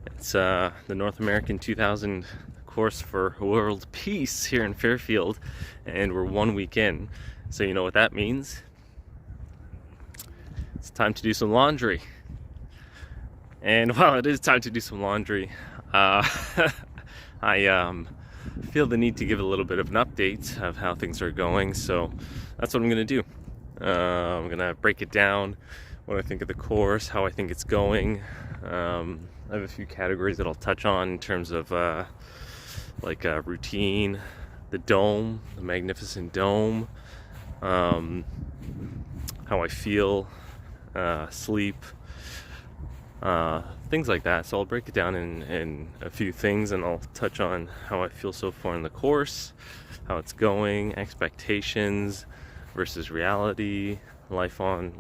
It's the North American 2000 course for world peace here in Fairfield, and we're 1 week in. So you know what that means? It's time to do some laundry. And while it is time to do some laundry, uh, I feel the need to give a little bit of an update of how things are going. So that's what I'm going to do. I'm going to break it down, what I think of the course, how I think it's going. I have a few categories that I'll touch on in terms of routine, the dome, the magnificent dome, how I feel, sleep, things like that. So I'll break it down in a few things, and I'll touch on how I feel so far in the course, how it's going, expectations versus reality, life on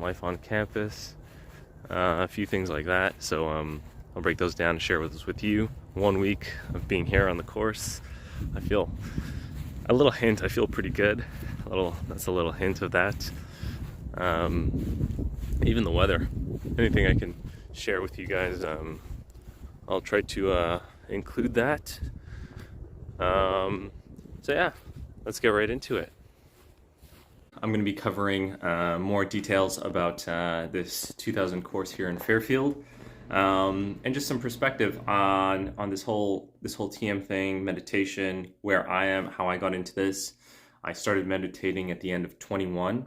campus, a few things like that. So I'll break those down and share with you. 1 week of being here on the course. I feel a little hint. I feel pretty good. That's a little hint of that. Even the weather. Anything I can share with you guys, I'll try to include that. So yeah, let's get right into it. I'm going to be covering more details about this 2000 course here in Fairfield, and just some perspective on this whole TM thing, meditation, where I am, how I got into this. I started meditating at the end of 21.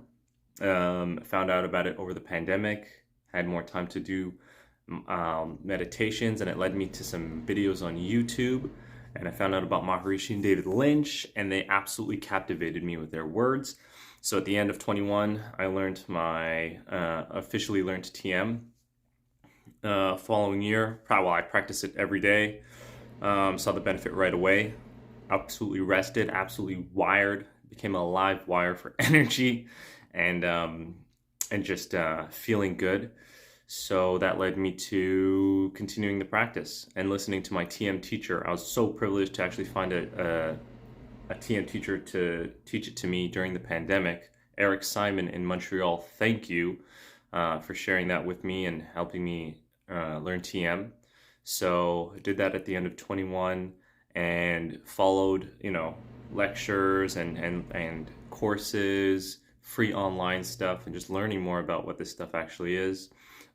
Found out about it over the pandemic. Had more time to do meditations, and it led me to some videos on YouTube. And I found out about Maharishi and David Lynch, and they absolutely captivated me with their words. So at the end of 21, I learned officially learned TM. Following year, I practiced it every day. Saw the benefit right away. Absolutely rested, absolutely wired. Became a live wire for energy, and just feeling good. So that led me to continuing the practice and listening to my TM teacher. I was so privileged to actually find a TM teacher to teach it to me during the pandemic. Eric Simon in Montreal, thank you for sharing that with me and helping me learn TM. So I did that at the end of 21 and followed, lectures and courses, free online stuff, and just learning more about what this stuff actually is.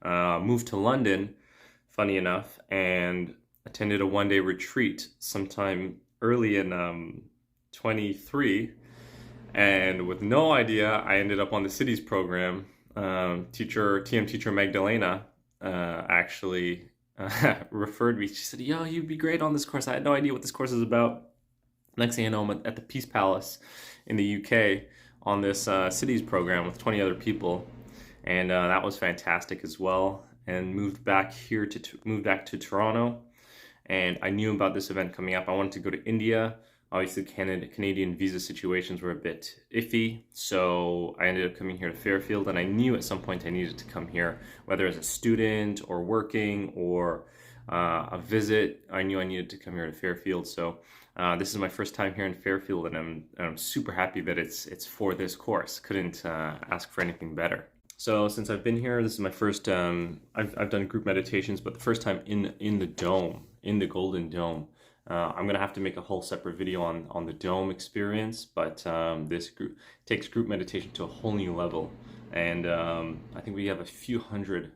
Moved to London, funny enough, and attended a one-day retreat sometime early in 23, and with no idea, I ended up on the Sidhi's program. TM teacher Magdalena actually referred me. She said, "Yo, you'd be great on this course." I had no idea what this course is about. Next thing I know, I'm at the Peace Palace in the UK on this Sidhi's program with 20 other people, and that was fantastic as well. And moved back to Toronto, and I knew about this event coming up. I wanted to go to India. Obviously, Canadian visa situations were a bit iffy, so I ended up coming here to Fairfield, and I knew at some point I needed to come here, whether as a student or working or a visit. I knew I needed to come here to Fairfield, so this is my first time here in Fairfield, and I'm super happy that it's for this course. Couldn't ask for anything better. So since I've been here, this is my first. I've done group meditations, but the first time in the dome, in the Golden Dome. I'm gonna have to make a whole separate video on the dome experience, but this group takes group meditation to a whole new level, and I think we have a few hundred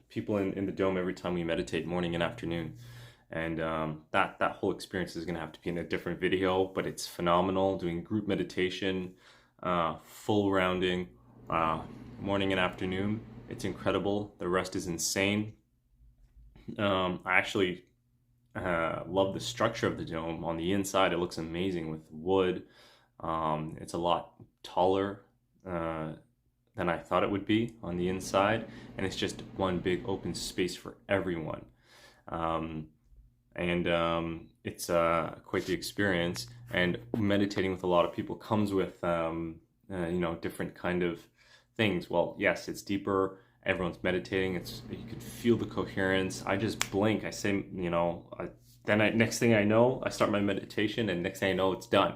people in the dome every time we meditate, morning and afternoon, and that whole experience is gonna have to be in a different video, but it's phenomenal. Doing group meditation, full rounding, morning and afternoon, it's incredible. The rest is insane. I actually love the structure of the dome. On the inside, it looks amazing with wood. It's a lot taller than I thought it would be on the inside, and it's just one big open space for everyone. It's quite the experience. And meditating with a lot of people comes with different kind of things. Well, yes, it's deeper. Everyone's meditating. You can feel the coherence. I just blink. I say, next thing I know, I start my meditation, and next thing I know, it's done.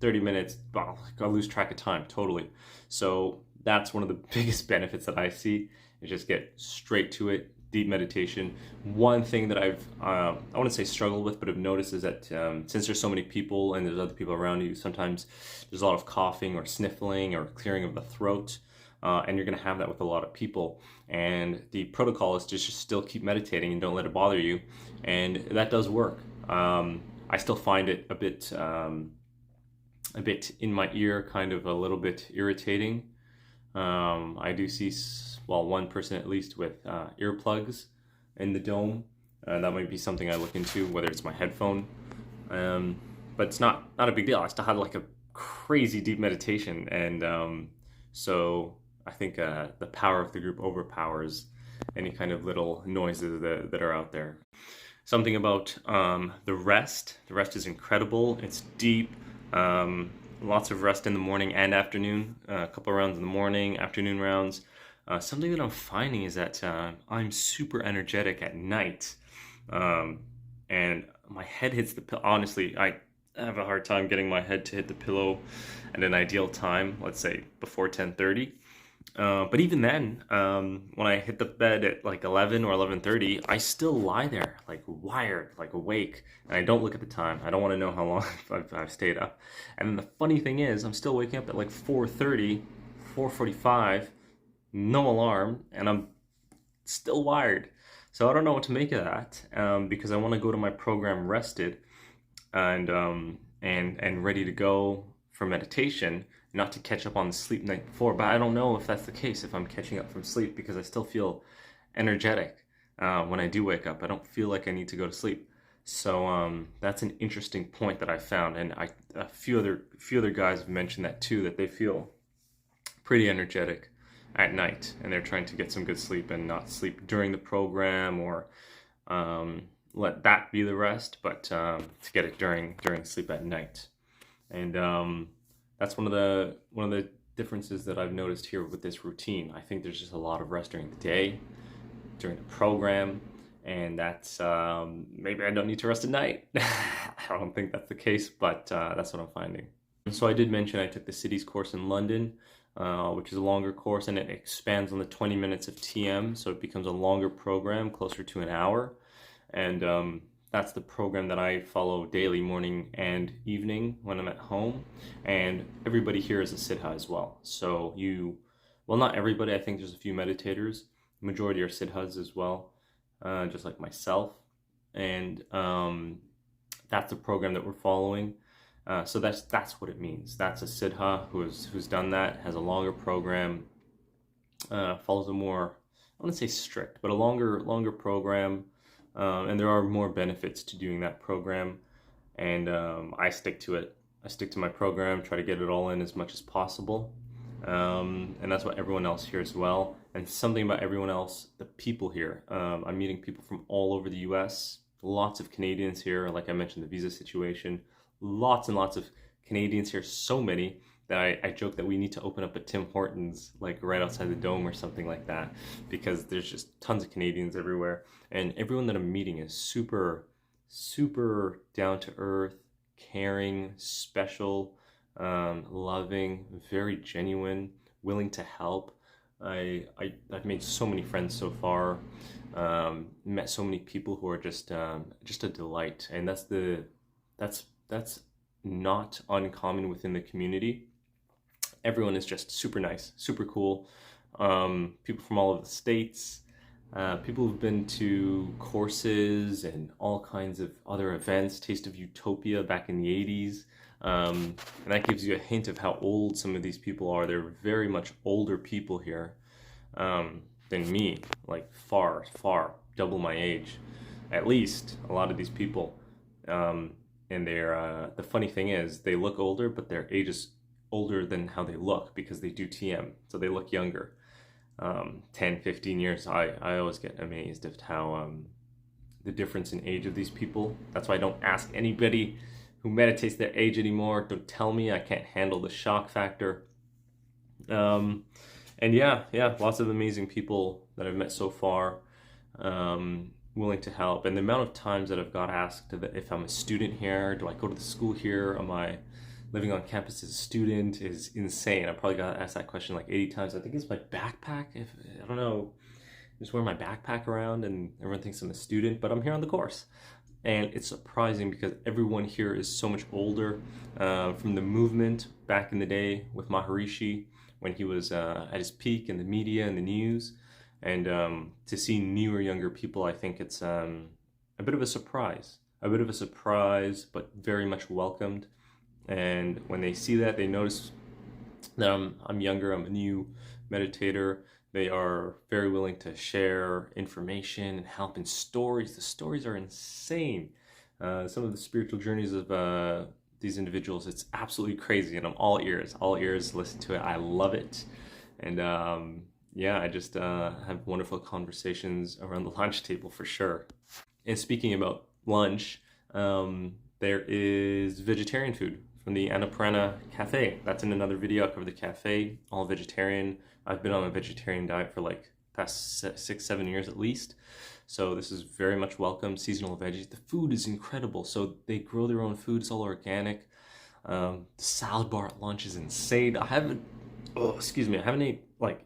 30 minutes, I lose track of time totally. So that's one of the biggest benefits that I see, is just get straight to it, deep meditation. One thing that I've, I wouldn't say struggled with, but I've noticed is that since there's so many people and there's other people around you, sometimes there's a lot of coughing or sniffling or clearing of the throat. And you're going to have that with a lot of people. And the protocol is to just still keep meditating and don't let it bother you. And that does work. I still find it a bit in my ear, kind of a little bit irritating. I do see, well, one person at least with earplugs in the dome. That might be something I look into, whether it's my headphone. But it's not a big deal. I still had like a crazy deep meditation. And so I think the power of the group overpowers any kind of little noises that are out there. Something about the rest. The rest is incredible. It's deep. Lots of rest in the morning and afternoon. A couple rounds in the morning, afternoon rounds. Something that I'm finding is that I'm super energetic at night. And my head hits the pillow. Honestly, I have a hard time getting my head to hit the pillow at an ideal time, let's say before 10:30. But even then, when I hit the bed at like 11 or 11:30, I still lie there, like wired, like awake, and I don't look at the time. I don't want to know how long I've stayed up. And then the funny thing is, I'm still waking up at like 4:30, 4:45, no alarm, and I'm still wired. So I don't know what to make of that, because I want to go to my program rested and ready to go for meditation, not to catch up on the sleep night before. But I don't know if that's the case, if I'm catching up from sleep, because I still feel energetic when I do wake up. I don't feel like I need to go to sleep. So that's an interesting point that I found, and a few other guys have mentioned that too, that they feel pretty energetic at night, and they're trying to get some good sleep and not sleep during the program, or let that be the rest, but to get it during sleep at night. And that's one of the differences that I've noticed here with this routine. I think there's just a lot of rest during the day, during the program, and that's maybe I don't need to rest at night. I don't think that's the case, but that's what I'm finding. So I did mention I took the Sidhi's course in London, which is a longer course, and it expands on the 20 minutes of TM, so it becomes a longer program, closer to an hour. And that's the program that I follow daily, morning and evening when I'm at home. And everybody here is a Siddha as well. So well, not everybody, I think there's a few meditators. The majority are Siddhas as well, just like myself. And that's the program that we're following. So that's what it means. That's a Siddha who's done that, has a longer program, follows a more, I wouldn't say strict, but a longer program. And there are more benefits to doing that program, and I stick to it. I stick to my program, try to get it all in as much as possible, and that's what everyone else here as well. And something about everyone else, the people here, I'm meeting people from all over the US, lots of Canadians here, like I mentioned, the visa situation, lots and lots of Canadians here, so many that I joke that we need to open up a Tim Hortons like right outside the dome or something like that, because there's just tons of Canadians everywhere, and everyone that I'm meeting is super, super down to earth, caring, special, loving, very genuine, willing to help. I've made so many friends so far, met so many people who are just a delight, and that's not uncommon within the community. Everyone is just super nice, super cool. People from all over the states, people who've been to courses and all kinds of other events, Taste of Utopia back in the 80s. And that gives you a hint of how old some of these people are. They're very much older people here than me, like far, far double my age, at least, a lot of these people. And they're, the funny thing is, they look older, but their age is older than how they look, because they do TM, so they look younger. 10, 15 years, I always get amazed at how the difference in age of these people. That's why I don't ask anybody who meditates their age anymore. Don't tell me, I can't handle the shock factor. And yeah, lots of amazing people that I've met so far, willing to help. And the amount of times that I've got asked if I'm a student here, do I go to the school here, am I living on campus as a student, is insane. I probably got asked that question like 80 times. I think it's my backpack. I don't know. just wear my backpack around and everyone thinks I'm a student, but I'm here on the course. And it's surprising because everyone here is so much older, from the movement back in the day with Maharishi when he was at his peak in the media and the news. And to see newer, younger people, I think it's a bit of a surprise. A bit of a surprise, but very much welcomed. And when they see that, they notice that I'm younger, I'm a new meditator. They are very willing to share information and help in stories. The stories are insane. Some of the spiritual journeys of these individuals, it's absolutely crazy, and I'm all ears, listen to it. I love it. And yeah, I just have wonderful conversations around the lunch table for sure. And speaking about lunch, there is vegetarian food from the Annapurna Cafe. That's in another video. I cover the cafe, all vegetarian. I've been on a vegetarian diet for like past 6-7 years at least. So this is very much welcome. Seasonal veggies. The food is incredible. So they grow their own food. It's all organic. The salad bar at lunch is insane. I haven't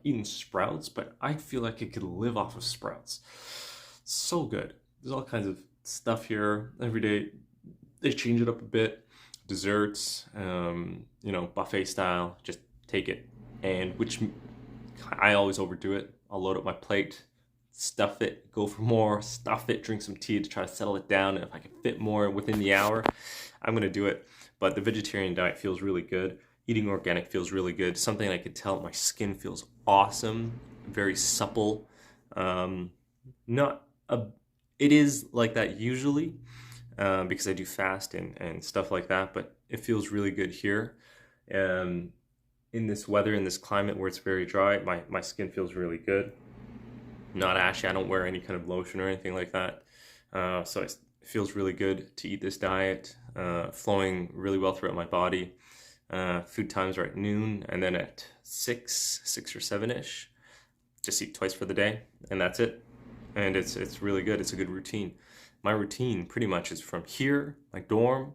eaten sprouts, but I feel like I could live off of sprouts. So good. There's all kinds of stuff here every day. They change it up a bit. Desserts, buffet style, just take it. And which I always overdo it. I'll load up my plate, stuff it, go for more, stuff it, drink some tea to try to settle it down. And if I can fit more within the hour, I'm going to do it. But the vegetarian diet feels really good. Eating organic feels really good. Something I could tell, my skin feels awesome, very supple. It is like that usually, because I do fast and stuff like that, but it feels really good here. In this weather, in this climate where it's very dry, my skin feels really good. Not ashy. I don't wear any kind of lotion or anything like that. So it feels really good to eat this diet, flowing really well throughout my body. Food times are at noon and then at 6 or 7-ish. Just eat twice for the day and that's it. And it's really good. It's a good routine. My routine pretty much is from here, my dorm,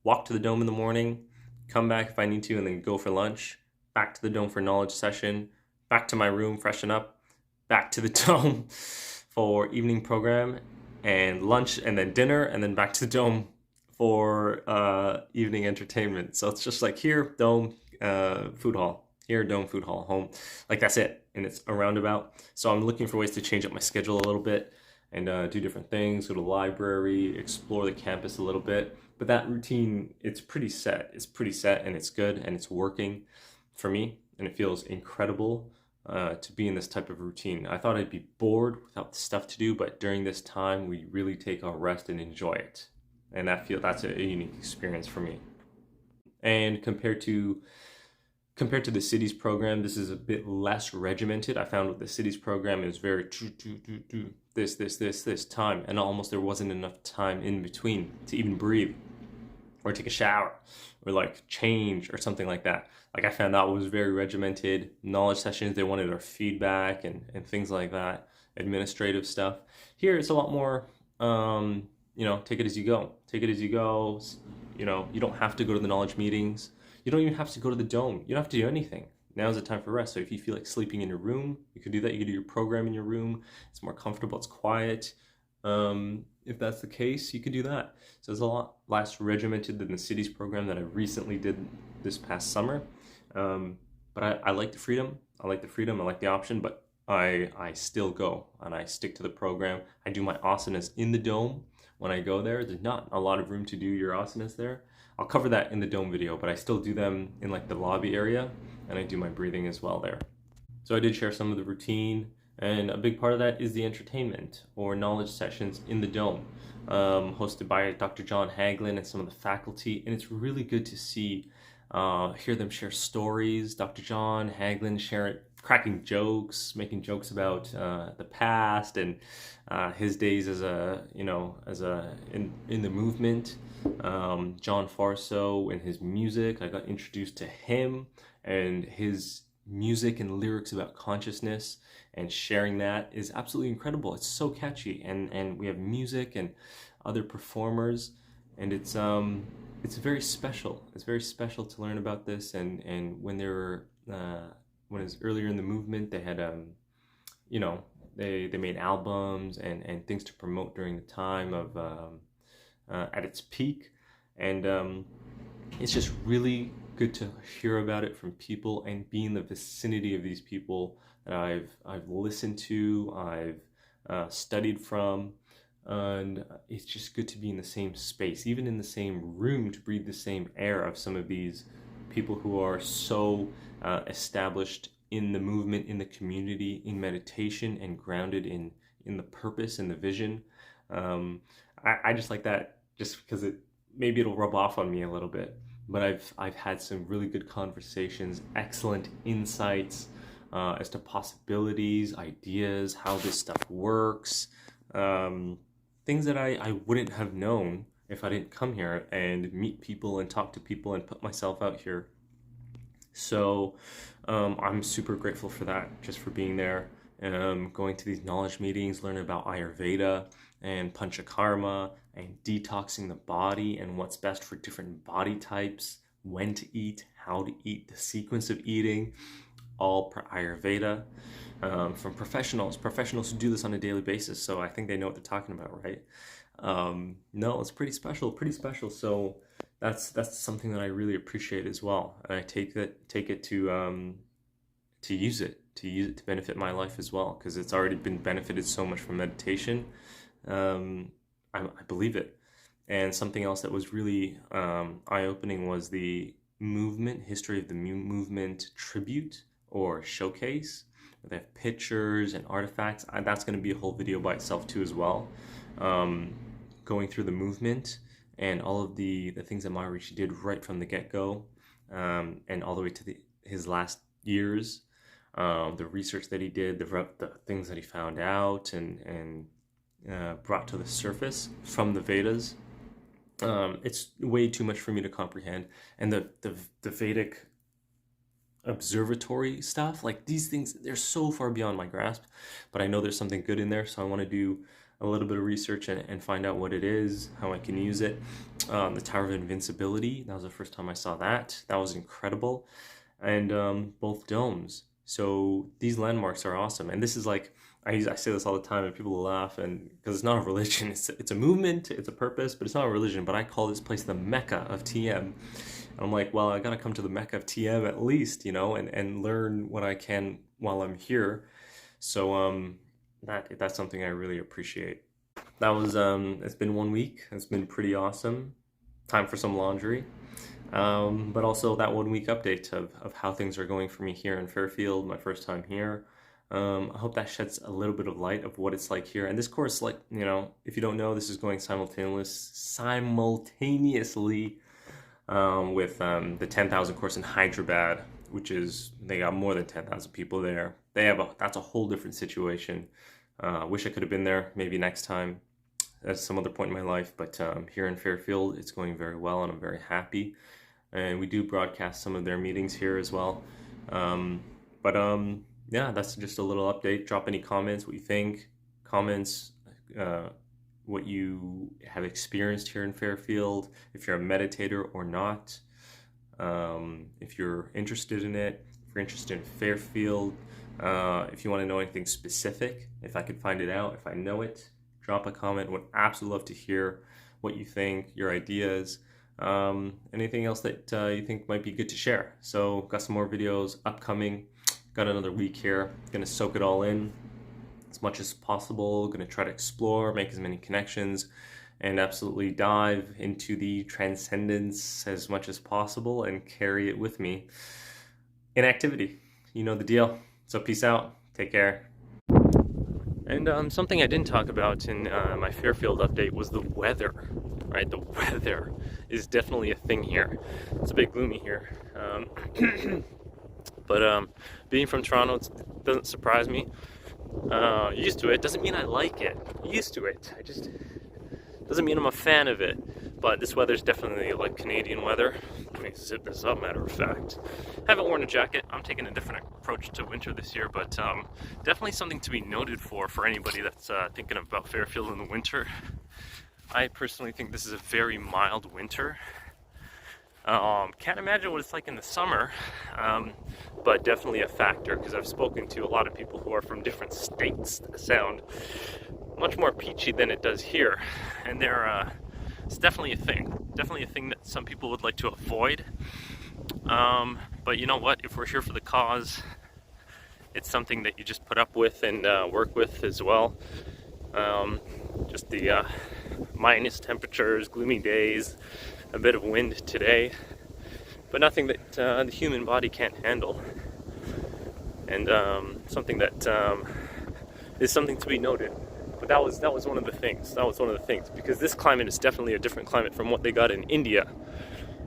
walk to the dome in the morning, come back if I need to, and then go for lunch, back to the dome for knowledge session, back to my room, freshen up, back to the dome for evening program and lunch, and then dinner, and then back to the dome for evening entertainment. So it's just like here, dome, food hall, here, dome, food hall, home. Like that's it. And it's a roundabout. So I'm looking for ways to change up my schedule a little bit and do different things, go to the library, explore the campus a little bit. But that routine, it's pretty set. It's pretty set and it's good and it's working for me. And it feels incredible to be in this type of routine. I thought I'd be bored without stuff to do, but during this time, we really take our rest and enjoy it. And that's a unique experience for me. And compared to the Sidhi's program, this is a bit less regimented. I found with the Sidhi's program, it was very this time, and almost there wasn't enough time in between to even breathe or take a shower or like change or something like that. Like I found that was very regimented. Knowledge sessions, they wanted our feedback and things like that, administrative stuff. Here it's a lot more, take it as you go. Take it as you go. You don't have to go to the knowledge meetings. You don't even have to go to the dome. You don't have to do anything. Now's the time for rest. So if you feel like sleeping in your room, you could do that. You could do your program in your room. It's more comfortable. It's quiet. If that's the case, you could do that. So it's a lot less regimented than the Sidhi's program that I recently did this past summer. But I like the freedom. I like the option, but I still go and I stick to the program. I do my asanas in the dome. When I go there, there's not a lot of room to do your asanas there. I'll cover that in the dome video, but I still do them in like the lobby area, and I do my breathing as well there. So I did share some of the routine, and a big part of that is the entertainment or knowledge sessions in the dome, hosted by Dr. John Hagelin and some of the faculty, and it's really good to see, hear them share stories. Dr. John Hagelin cracking jokes, making jokes about the past and his days in the movement. John Farso and his music, I got introduced to him and his music and lyrics about consciousness, and sharing that is absolutely incredible. It's so catchy, and we have music and other performers, and it's very special. It's very special to learn about this, and when it was earlier in the movement, they had they made albums and things to promote during the time of at its peak, and it's just really good to hear about it from people and be in the vicinity of these people that I've listened to, I've studied from, and it's just good to be in the same space, even in the same room, to breathe the same air of some of these people who are so established in the movement, in the community, in meditation, and grounded in the purpose and the vision. I just like that, just because maybe it'll rub off on me a little bit. But I've had some really good conversations, excellent insights as to possibilities, ideas, how this stuff works, things that I wouldn't have known if I didn't come here and meet people and talk to people and put myself out here. So I'm super grateful for that, just for being there, going to these knowledge meetings, learning about Ayurveda and Panchakarma and detoxing the body and what's best for different body types, when to eat, how to eat, the sequence of eating, all per Ayurveda, from professionals who do this on a daily basis. So I think they know what they're talking about, right? No, it's pretty special. So that's something that I really appreciate as well. And I take it to use it to benefit my life as well, because it's already been benefited so much from meditation. I believe it. And something else that was really eye-opening was the history of the movement tribute or showcase. They have pictures and artifacts. That's going to be a whole video by itself too as well. Going through the movement and all of the things that Maharishi did right from the get-go, and all the way to his last years, the research that he did, the things that he found out and brought to the surface from the Vedas. It's way too much for me to comprehend. And the Vedic observatory stuff, like these things, they're so far beyond my grasp, but I know there's something good in there, so I want to do a little bit of research and find out what it is, how I can use it. The Tower of Invincibility, that was the first time I saw that. That was incredible. And both domes. So these landmarks are awesome. And this is like, I say this all the time and people will laugh, and because it's not a religion, it's a movement, it's a purpose, but it's not a religion. But I call this place the Mecca of TM. And I'm like, well, I gotta come to the Mecca of TM at least, and learn what I can while I'm here. So that's something I really appreciate. That was it's been 1 week. It's been pretty awesome. Time for some laundry. But also that 1 week update of how things are going for me here in Fairfield, my first time here. I hope that sheds a little bit of light of what it's like here. And this course, like, if you don't know, this is going simultaneously with the 10,000 course in Hyderabad, which is, they got more than 10,000 people there. That's a whole different situation. Wish I could have been there maybe next time at some other point in my life, but here in Fairfield, it's going very well and I'm very happy. And we do broadcast some of their meetings here as well. Yeah, that's just a little update. Drop any comments, what you think, what you have experienced here in Fairfield, if you're a meditator or not, if you're interested in it, if you're interested in Fairfield, if you want to know anything specific, if I could find it out, if I know it, drop a comment. Would absolutely love to hear what you think, your ideas, anything else that you think might be good to share. So got some more videos upcoming. Got another week here. Gonna soak it all in as much as possible. Gonna try to explore, make as many connections, and absolutely dive into the transcendence as much as possible and carry it with me in activity. You know the deal. So peace out. Take care. And something I didn't talk about in my Fairfield update was the weather, right? The weather is definitely a thing here. It's a bit gloomy here. But being from Toronto, it doesn't surprise me. Used to it. Doesn't mean I like it. Used to it. Doesn't mean I'm a fan of it. But this weather's definitely like Canadian weather. Let me zip this up, matter of fact. Haven't worn a jacket. I'm taking a different approach to winter this year, but definitely something to be noted for anybody that's thinking about Fairfield in the winter. I personally think this is a very mild winter. Can't imagine what it's like in the summer, but definitely a factor, because I've spoken to a lot of people who are from different states that sound much more peachy than it does here, and it's definitely a thing that some people would like to avoid. But you know what, if we're here for the cause, it's something that you just put up with and work with as well. Just the minus temperatures, gloomy days, a bit of wind today, but nothing that the human body can't handle, and something that is something to be noted. But that was one of the things. Because this climate is definitely a different climate from what they got in India.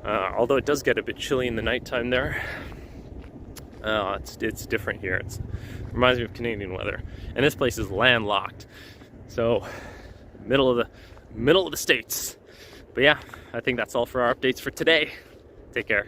Although it does get a bit chilly in the nighttime there, it's different here. It reminds me of Canadian weather, and this place is landlocked, so middle of the states. But yeah, I think that's all for our updates for today. Take care.